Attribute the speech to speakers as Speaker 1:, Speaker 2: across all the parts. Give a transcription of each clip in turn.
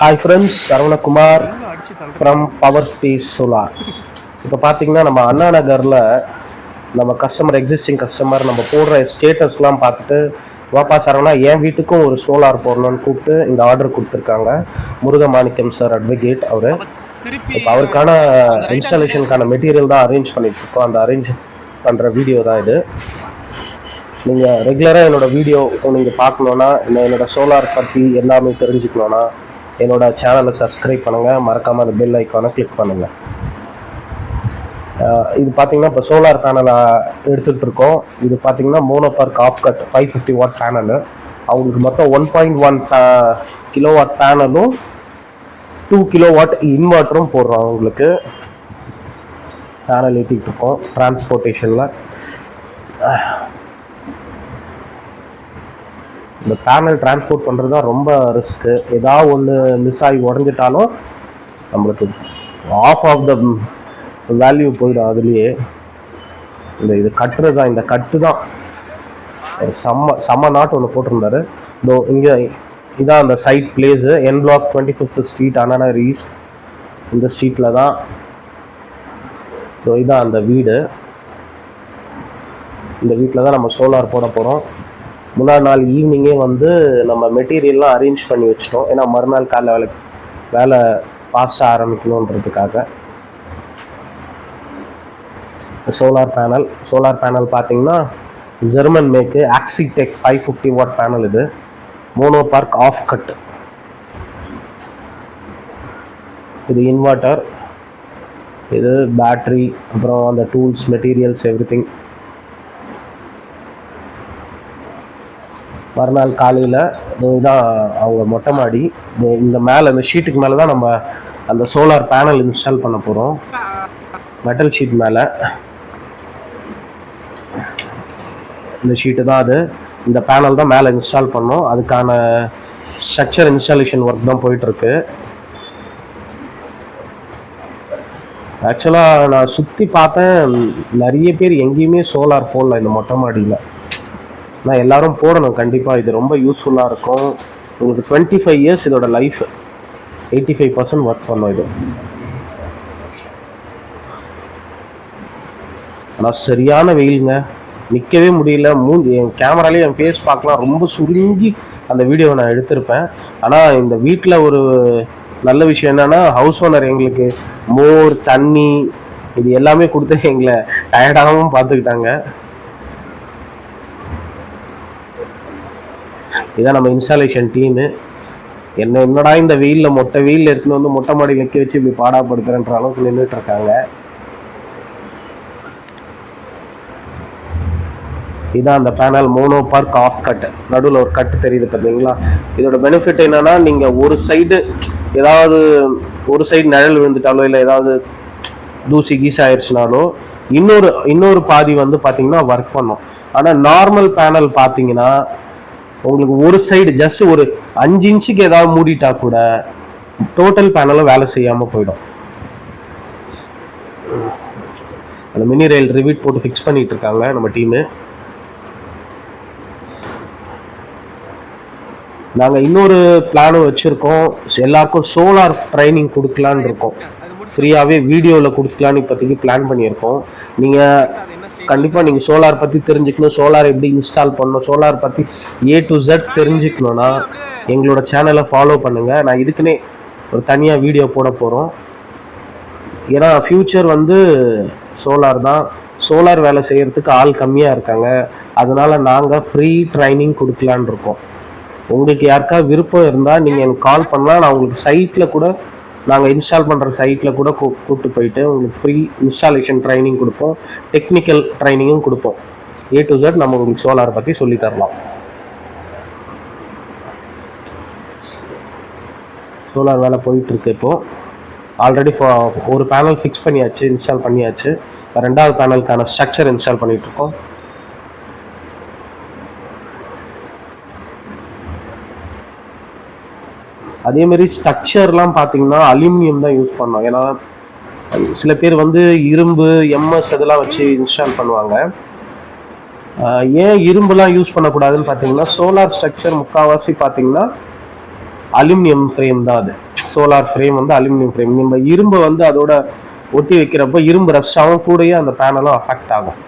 Speaker 1: Hi friends, saravanakumar from Power Space Solar. இப்போ பார்த்தீங்கன்னா நம்ம அண்ணா நகரில் நம்ம எக்ஸிஸ்டிங் கஸ்டமர் நம்ம போடுற ஸ்டேட்டஸ்லாம் பார்த்துட்டு வாப்பா சரவணா என் வீட்டுக்கும் ஒரு சோலார் போடணும்னு கூப்பிட்டு இந்த ஆர்டர் கொடுத்துருக்காங்க. முருகமாணிக்கம் சார் அட்வொகேட் அவர். இப்போ அவருக்கான இன்ஸ்டாலேஷனுக்கான மெட்டீரியல் தான் அரேஞ்ச் பண்ணிட்டு இருக்கோம். அந்த அரேஞ்ச் பண்ணுற வீடியோ தான் இது. நீங்கள் ரெகுலராக என்னோடய வீடியோ நீங்கள் பார்க்கணுன்னா என்னோடய சோலார் பற்றி எல்லாமே தெரிஞ்சுக்கணுன்னா என்னோட சேனலை சப்ஸ்கிரைப் பண்ணுங்கள், மறக்காமல் அந்த பெல் ஐக்கானை கிளிக் பண்ணுங்கள். இது பார்த்தீங்கன்னா இப்போ சோலார் பேனலை எடுத்துகிட்டு இருக்கோம். இது பார்த்தீங்கன்னா மோனோபார்க் ஆஃப் கட் 550 வாட் பேனலு. அவங்களுக்கு மொத்தம் 1.1 கிலோவாட் பேனலும் 2 கிலோவாட் இன்வெர்ட்டரும் போடுறோம். அவங்களுக்கு பேனல் ஏற்றிட்டு இருக்கோம் டிரான்ஸ்போர்ட்டேஷனில். இந்த பேனல் டிரான்ஸ்போர்ட் பண்ணுறது தான் ரொம்ப ரிஸ்க்கு. ஏதாவது ஒன்று மிஸ் ஆகி உடஞ்சிட்டாலும் நம்மளுக்கு ஆஃப் த வேல்யூ போயிடும். அதுலேயே இது கட்டுறது தான், இந்த கட்டு தான் செம்ம நாட்டு ஒன்று போட்டிருந்தாரு. இதோ இங்கே இதான் அந்த சைட் பிளேஸு, என் black 25th street Anna Nagar east. இந்த ஸ்ட்ரீட்டில் தான் இதான் அந்த வீடு. இந்த வீட்டில் தான் நம்ம சோலார் போட போகிறோம். முன்னாள் நாள் ஈவினிங்கே வந்து நம்ம மெட்டீரியல்லாம் அரேஞ்ச் பண்ணி வச்சிட்டோம். ஏன்னா மறுநாள் காலைல வேலை ஃபாஸ்ட்டாக ஆரம்பிக்கணுன்றதுக்காக. சோலார் பேனல் பார்த்தீங்கன்னா ஜெர்மன் மேக்கு ஆக்சிடெக் 550 வாட் பேனல். இது மோனோபார்க் ஆஃப் கட். இது இன்வெர்ட்டர், இது பேட்ரி, அப்புறம் அந்த டூல்ஸ், மெட்டீரியல்ஸ், எவ்ரிதிங். மறுநாள் காலையில் இதுதான் அவங்க மொட்டை மாடி. இந்த மேலே இந்த ஷீட்டுக்கு மேலே தான் நம்ம அந்த சோலார் பேனல் இன்ஸ்டால் பண்ண போகிறோம். மெட்டல் ஷீட் மேலே இந்த ஷீட்டு தான் அது. இந்த பேனல் தான் மேலே இன்ஸ்டால் பண்ணோம். அதுக்கான ஸ்ட்ரக்சர் இன்ஸ்டாலேஷன் ஒர்க் தான் போயிட்டுருக்கு. ஆக்சுவலாக நான் சுற்றி பார்த்தேன், நிறைய பேர் எங்கேயுமே சோலார் போடல இந்த மொட்டை மாடியில். நான் எல்லாரும் போடணும் கண்டிப்பாக. இது ரொம்ப யூஸ்ஃபுல்லாக இருக்கும். உங்களுக்கு 25 இயர்ஸ் இதோட லைஃப், 85% ஒர்க் பண்ணோம் இது. ஆனால் சரியான வெயிலுங்க, நிற்கவே முடியல. என் கேமராலேயே என் ஃபேஸ் பார்க்கலாம், ரொம்ப சுருங்கி அந்த வீடியோவை நான் எடுத்திருப்பேன். ஆனால் இந்த வீட்டில் ஒரு நல்ல விஷயம் என்னென்னா, ஹவுஸ் ஓனர் எங்களுக்கு மோர், தண்ணி இது எல்லாமே கொடுத்து எங்களை டயர்டாகவும் பார்த்துக்கிட்டாங்க. இதான் நம்ம இன்ஸ்டாலேஷன் டீமு. என்னடா இந்த வெயிலில் மொட்டை வெயிலில் எடுத்துன்னு வந்து மொட்டை மாடி நிற்க வச்சு இப்படி பாடாப்படுத்துறன்ற அளவுக்கு நின்றுட்டு இருக்காங்க. இதான் அந்த பேனல் மோனோபார்க் ஆஃப் கட். நடுவில் ஒரு கட்டு தெரியுது பார்த்தீங்களா? இதோட பெனிஃபிட் என்னன்னா, நீங்கள் ஒரு சைடு ஏதாவது ஒரு சைடு நிழல் விழுந்துட்டாலோ இல்லை ஏதாவது தூசி கீஸ் ஆயிடுச்சுனாலோ இன்னொரு பாதி வந்து பார்த்தீங்கன்னா ஒர்க் பண்ணும். ஆனால் நார்மல் பேனல் பார்த்தீங்கன்னா உங்களுக்கு ஒரு சைடு ஜஸ்ட் ஒரு 5 இன்ச்சுக்கு ஏதாவது மூடிட்டா கூட டோட்டல் பேனலும் வேலை செய்யாமல் போயிடும். அந்த மினி ரயில் ரிவீட் போட்டு ஃபிக்ஸ் பண்ணிட்டு இருக்காங்க நம்ம டீமு. நாங்கள் இன்னொரு பிளானும் வச்சுருக்கோம். எல்லாருக்கும் சோலார் ட்ரைனிங் கொடுக்கலான்னு இருக்கோம். ஃப்ரீயாகவே வீடியோவில் கொடுக்கலான்னு இப்போதைக்கு பிளான் பண்ணியிருக்கோம். நீங்கள் கண்டிப்பாக நீங்கள் சோலார் பற்றி தெரிஞ்சுக்கணும், சோலார் எப்படி இன்ஸ்டால் பண்ணணும், சோலார் பற்றி A to Z தெரிஞ்சுக்கணுன்னா எங்களோட சேனலை ஃபாலோ பண்ணுங்கள். நான் இதுக்குன்னே ஒரு தனியாக வீடியோ போட போகிறோம். ஏன்னா ஃப்யூச்சர் வந்து சோலார் தான். சோலார் வேலை செய்கிறதுக்கு ஆள் கம்மியாக இருக்காங்க. அதனால் நாங்கள் ஃப்ரீ ட்ரைனிங் கொடுக்கலான் இருக்கோம். உங்களுக்கு யாருக்கா விருப்பம் இருந்தால் நீங்கள் எனக்கு கால் பண்ணலாம். நான் உங்களுக்கு சைட்டில் கூட, நாங்கள் இன்ஸ்டால் பண்ணுற சைட்டில் கூட கூப்பிட்டு போயிட்டு உங்களுக்கு ஃப்ரீ இன்ஸ்டாலேஷன் ட்ரைனிங் கொடுப்போம், டெக்னிக்கல் ட்ரைனிங்கும் கொடுப்போம். A to Z நம்ம உங்களுக்கு சோலார் பற்றி சொல்லி தரலாம். சோலார் வேலை போயிட்டுருக்கு. இப்போது ஆல்ரெடி ஒரு பேனல் ஃபிக்ஸ் பண்ணியாச்சு, இன்ஸ்டால் பண்ணியாச்சு. ரெண்டாவது பேனலுக்கான ஸ்ட்ரக்சர் இன்ஸ்டால் பண்ணிகிட்ருக்கோம். அதேமாரி ஸ்ட்ரக்சர்லாம் பார்த்தீங்கன்னா அலுமினியம் தான் யூஸ் பண்ணோம். ஏன்னா சில பேர் வந்து இரும்பு, MS இதெல்லாம் வச்சு இன்ஸ்டால் பண்ணுவாங்க. ஏன் இரும்புலாம் யூஸ் பண்ணக்கூடாதுன்னு பார்த்தீங்கன்னா, சோலார் ஸ்ட்ரக்சர் முக்கால்வாசி பார்த்தீங்கன்னா அலுமினியம் ஃப்ரேம் தான் அது. சோலார் ஃப்ரேம் வந்து அலுமினியம் ஃப்ரேம். நம்ம இரும்பை வந்து அதோட ஒட்டி வைக்கிறப்போ இரும்பு ரஷ் ஆகும், கூடயே அந்த பேனலும் அஃபெக்ட் ஆகும்.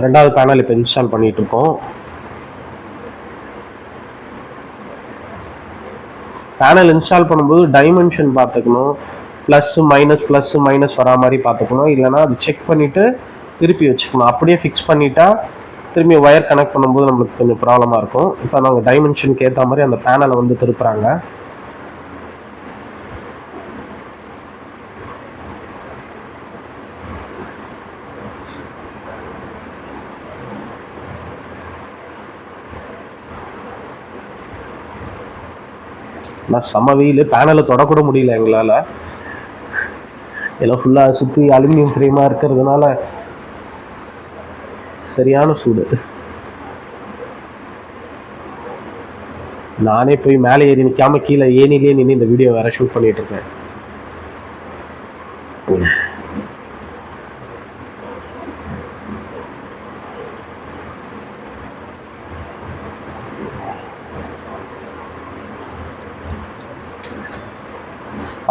Speaker 1: ரெண்டாவது பேனல் இப்போ இன்ஸ்டால் பண்ணிட்டு இருக்கோம். பேனல் இன்ஸ்டால் பண்ணும்போது டைமென்ஷன் பார்த்துக்கணும், ப்ளஸ் மைனஸ் வரா மாதிரி பார்த்துக்கணும். இல்லைனா அது செக் பண்ணிவிட்டு திருப்பி வச்சுக்கணும். அப்படியே ஃபிக்ஸ் பண்ணிட்டா திரும்பி ஒயர் கனெக்ட் பண்ணும்போது நம்மளுக்கு கொஞ்சம் ப்ராப்ளமாக இருக்கும். இப்போ நாங்கள் டைமென்ஷனுக்கு ஏற்ற மாதிரி அந்த பேனலை வந்து திருப்புறாங்க. நான் செம வெயில், பேனலை தொடக்கூட முடியல எங்களால். எல்லாம் ஃபுல்லாக சுற்றி அலுமினியம் ஃப்ரேமாக இருக்கிறதுனால சரியான சூடு. நானே போய் மேலே ஏறி நிற்காம கீழே ஏனிலே நின்று இந்த வீடியோ வேற ஷூட் பண்ணிட்டு இருக்கேன்.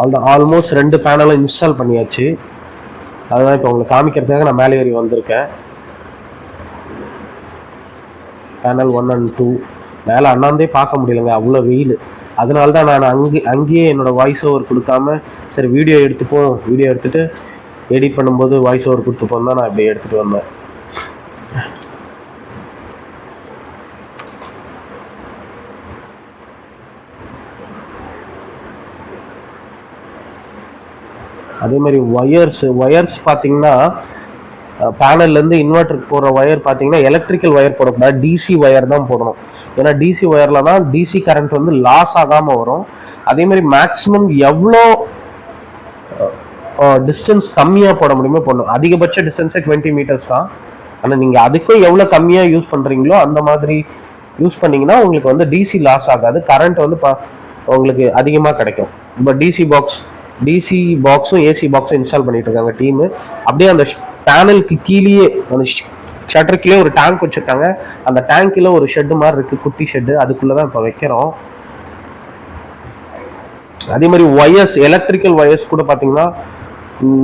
Speaker 1: அதுதான் ஆல்மோஸ்ட் 2 பேனலும் இன்ஸ்டால் பண்ணியாச்சு. அதுதான் இப்போ உங்களுக்கு காமிக்கிறதுக்காக நான் மேலே ஏறி வந்திருக்கேன். பேனல் 1 and 2 மேலே அண்ணாந்தே பார்க்க முடியலங்க, அவ்வளோ வெயில். அதனால தான் நான் அங்கேயே என்னோட வாய்ஸ் ஓவர் கொடுக்காம சரி வீடியோ எடுத்துப்போம், வீடியோ எடுத்துகிட்டு எடிட் பண்ணும்போது வாய்ஸ் ஓவர் கொடுத்துப்போம் தான் நான் இப்படி எடுத்துகிட்டு வந்தேன். அதே மாதிரி ஒயர்ஸ் பார்த்தீங்கன்னா பேனல்லேருந்து இன்வெர்ட்டருக்கு போகிற ஒயர் பார்த்தீங்கன்னா எலக்ட்ரிக்கல் ஒயர் போடக்கூடாது, டிசி ஒயர் தான் போடணும். ஏன்னா டிசி ஒயரில் தான் டிசி கரண்ட் வந்து லாஸ் ஆகாமல் வரும். அதே மாதிரி மேக்ஸிமம் எவ்வளோ டிஸ்டன்ஸ் கம்மியாக போட முடியுமோ போடணும். அதிகபட்ச டிஸ்டன்ஸே 20 மீட்டர்ஸ் தான். ஆனால் நீங்கள் அதுக்கும் எவ்வளோ கம்மியாக யூஸ் பண்ணுறீங்களோ அந்த மாதிரி யூஸ் பண்ணிங்கன்னா உங்களுக்கு வந்து டிசி லாஸ் ஆகாது, கரண்ட் வந்து உங்களுக்கு அதிகமாக கிடைக்கும். இப்போ டிசி பாக்ஸும் ஏசி பாக்ஸும் இன்ஸ்டால் பண்ணிட்டு இருக்காங்க டீமு. அப்படியே அந்த பேனலுக்கு கீழேயே அந்த ஷட்டருக்குள்ளே ஒரு டேங்க் வச்சுருக்காங்க. அந்த டேங்க்கில் ஒரு ஷெட்டு மாதிரி இருக்குது, குட்டி ஷெட்டு, அதுக்குள்ளே தான் இப்போ வைக்கிறோம். அதே மாதிரி ஒயர்ஸ், எலக்ட்ரிக்கல் ஒயர்ஸ் கூட பார்த்தீங்கன்னா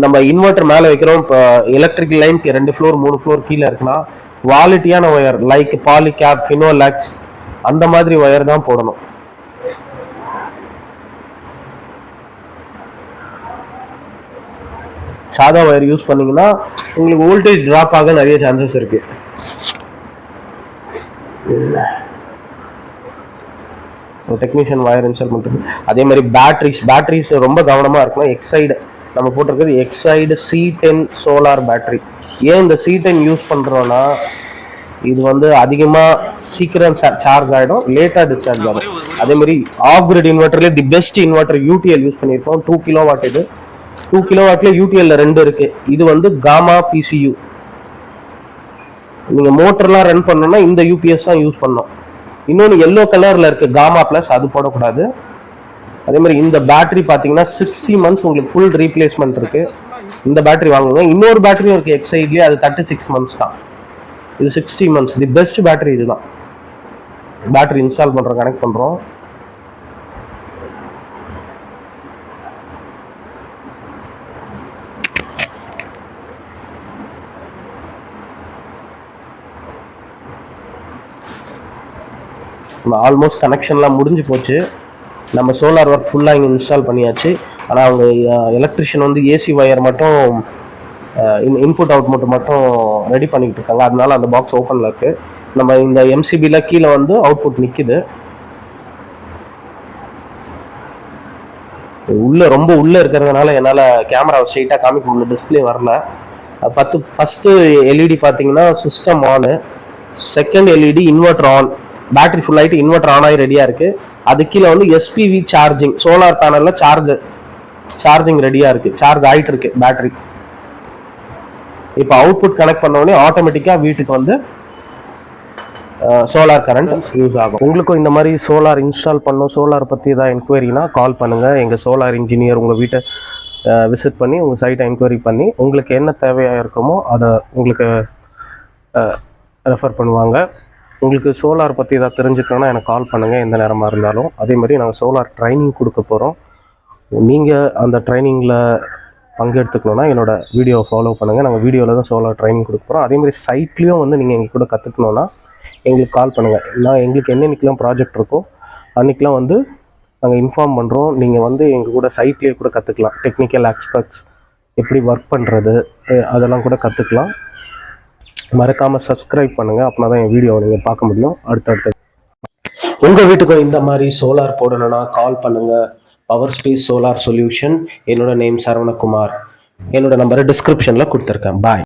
Speaker 1: நம்ம இன்வெர்டர் மேலே வைக்கிறோம். இப்போ எலக்ட்ரிக்கல் லைன் 2 ஃப்ளோர் 3 ஃப்ளோர் கீழே இருக்குன்னா குவாலிட்டியான ஒயர் லைக் பாலிகேப், ஃபினோலாக்ஸ் அந்த மாதிரி ஒயர் தான் போடணும். சாதா ஒயர் யூஸ் பண்ணீங்கன்னா உங்களுக்கு வோல்டேஜ் ட்ராப் ஆக நிறைய சான்சஸ் இருக்கு. டெக்னீஷியன் ஒயர் இன்ஸ்டால் பண்ணுறது. அதே மாதிரி பேட்டரிஸ் ரொம்ப கவனமாக இருக்கணும். எக்ஸைடு நம்ம போட்டிருக்கிறது எக்ஸைடு C10 சோலார் பேட்டரி. ஏன் இந்த C10 யூஸ் பண்ணுறோன்னா இது வந்து அதிகமாக சீக்கிரம் சார்ஜ் ஆகிடும், லேட்டாக டிஸ்சார்ஜ் ஆகும். அதே மாதிரி ஆஃப் கிரிட் இன்வெர்டர்லேயே the best inverter UTL use பண்ணியிருக்கோம். 2 கிலோவாட். இது 2 கிலோவாட்ல யூடிஎல்ல 2 இருக்கு. இது வந்து காமா பிசியூ. நீங்க மோட்டர்லாம் ரன் பண்ணணும்னா இந்த யூபிஎஸ் தான் யூஸ் பண்ணணும். இன்னொன்று எல்லோ கலர்ல இருக்கு காமா பிளஸ், அது போடக்கூடாது. அதே மாதிரி இந்த பேட்டரி பார்த்தீங்கன்னா 60 மந்த்ஸ் உங்களுக்கு ஃபுல் ரீப்ளேஸ்மெண்ட் இருக்கு. இந்த பேட்டரி வாங்குங்க. இன்னொரு பேட்டரியும் இருக்கு எக்ஸைட்லேயே, அது 36 மந்த்ஸ் தான். இது 60 மந்த்ஸ். தி பெஸ்ட் பேட்டரி இதுதான். பேட்டரி இன்ஸ்டால் பண்ணுறோம், கனெக்ட் பண்ணுறோம். ஆல்மோஸ்ட் கனெக்ஷன்லாம் முடிஞ்சு போச்சு. நம்ம சோலார் ஒர்க் ஃபுல்லாக இங்கே இன்ஸ்டால் பண்ணியாச்சு. ஆனால் அவங்க எலக்ட்ரிஷியன் வந்து ஏசி ஒயர் மட்டும் இன்புட் அவுட்புட் மட்டும் ரெடி பண்ணிக்கிட்டு இருக்காங்க. அதனால அந்த பாக்ஸ் ஓப்பனில் இருக்குது. நம்ம இந்த எம்சிபியில் கீழே வந்து அவுட்புட் நிற்கிது. ரொம்ப உள்ளே இருக்கிறதுனால என்னால் கேமராவை ஸ்ட்ரெயிட்டாக காமிக்க முடியல, டிஸ்பிளே வரல. ஃபஸ்ட்டு எல்இடி பார்த்தீங்கன்னா system on, second LED inverter on, battery full ஆகிட்டு இன்வெர்டர் ஆன் ஆகி ரெடியாக இருக்குது. அது கீழே வந்து எஸ்பிவி சார்ஜிங், சோலார் பேனலில் சார்ஜிங் ரெடியாக இருக்குது, சார்ஜ் ஆகிட்டு இருக்கு பேட்டரி. இப்போ அவுட்புட் கனெக்ட் பண்ணோடனே ஆட்டோமேட்டிக்காக வீட்டுக்கு வந்து சோலார் கரண்ட் யூஸ் ஆகும். உங்களுக்கும் இந்த மாதிரி சோலார் இன்ஸ்டால் பண்ணணும், சோலார் பற்றி ஏதாவது என்கொயரினா கால் பண்ணுங்கள். எங்கள் சோலார் இன்ஜினியர் உங்கள் வீட்டை விசிட் பண்ணி உங்கள் சைட்டை என்கொயரி பண்ணி உங்களுக்கு என்ன தேவையாக இருக்குமோ அதை உங்களுக்கு ரெஃபர் பண்ணுவாங்க. உங்களுக்கு சோலார் பற்றி ஏதாவது தெரிஞ்சுக்கணுன்னா எனக்கு கால் பண்ணுங்கள், எந்த நேரமாக இருந்தாலும். அதே மாதிரி நாங்கள் சோலார் ட்ரைனிங் கொடுக்க போகிறோம். நீங்கள் அந்த ட்ரைனிங்கில் பங்கெடுத்துக்கணுன்னா என்னோடய வீடியோவை ஃபாலோ பண்ணுங்கள். நாங்கள் வீடியோவில் தான் சோலார் ட்ரைனிங் கொடுக்க போகிறோம். அதேமாதிரி சைட்லேயும் வந்து நீங்கள் எங்கள் கூட கற்றுக்கணுன்னா எங்களுக்கு கால் பண்ணுங்கள். எங்களுக்கு என்னென்னைக்கெலாம் ப்ராஜெக்ட் இருக்கோ அன்றைக்கெலாம் வந்து நாங்கள் இன்ஃபார்ம் பண்ணுறோம். நீங்கள் வந்து எங்கள் கூட சைட்லேயே கூட கற்றுக்கலாம். டெக்னிக்கல் ஆஸ்பெக்ட்ஸ் எப்படி ஒர்க் பண்ணுறது அதெல்லாம் கூட கற்றுக்கலாம். மறக்காமல் சப்ஸ்கிரைப் பண்ணுங்கள், அப்படின்னா தான் என் வீடியோவை நீங்கள் பார்க்க முடியும். அடுத்தடுத்து உங்கள் வீட்டுக்கும் இந்த மாதிரி சோலார் போடணுன்னா கால் பண்ணுங்கள். Power space solar solution. என்னோட நேம் சரவணகுமார். என்னோட நம்பரை டிஸ்கிரிப்ஷனில் கொடுத்துருக்கேன். பாய்.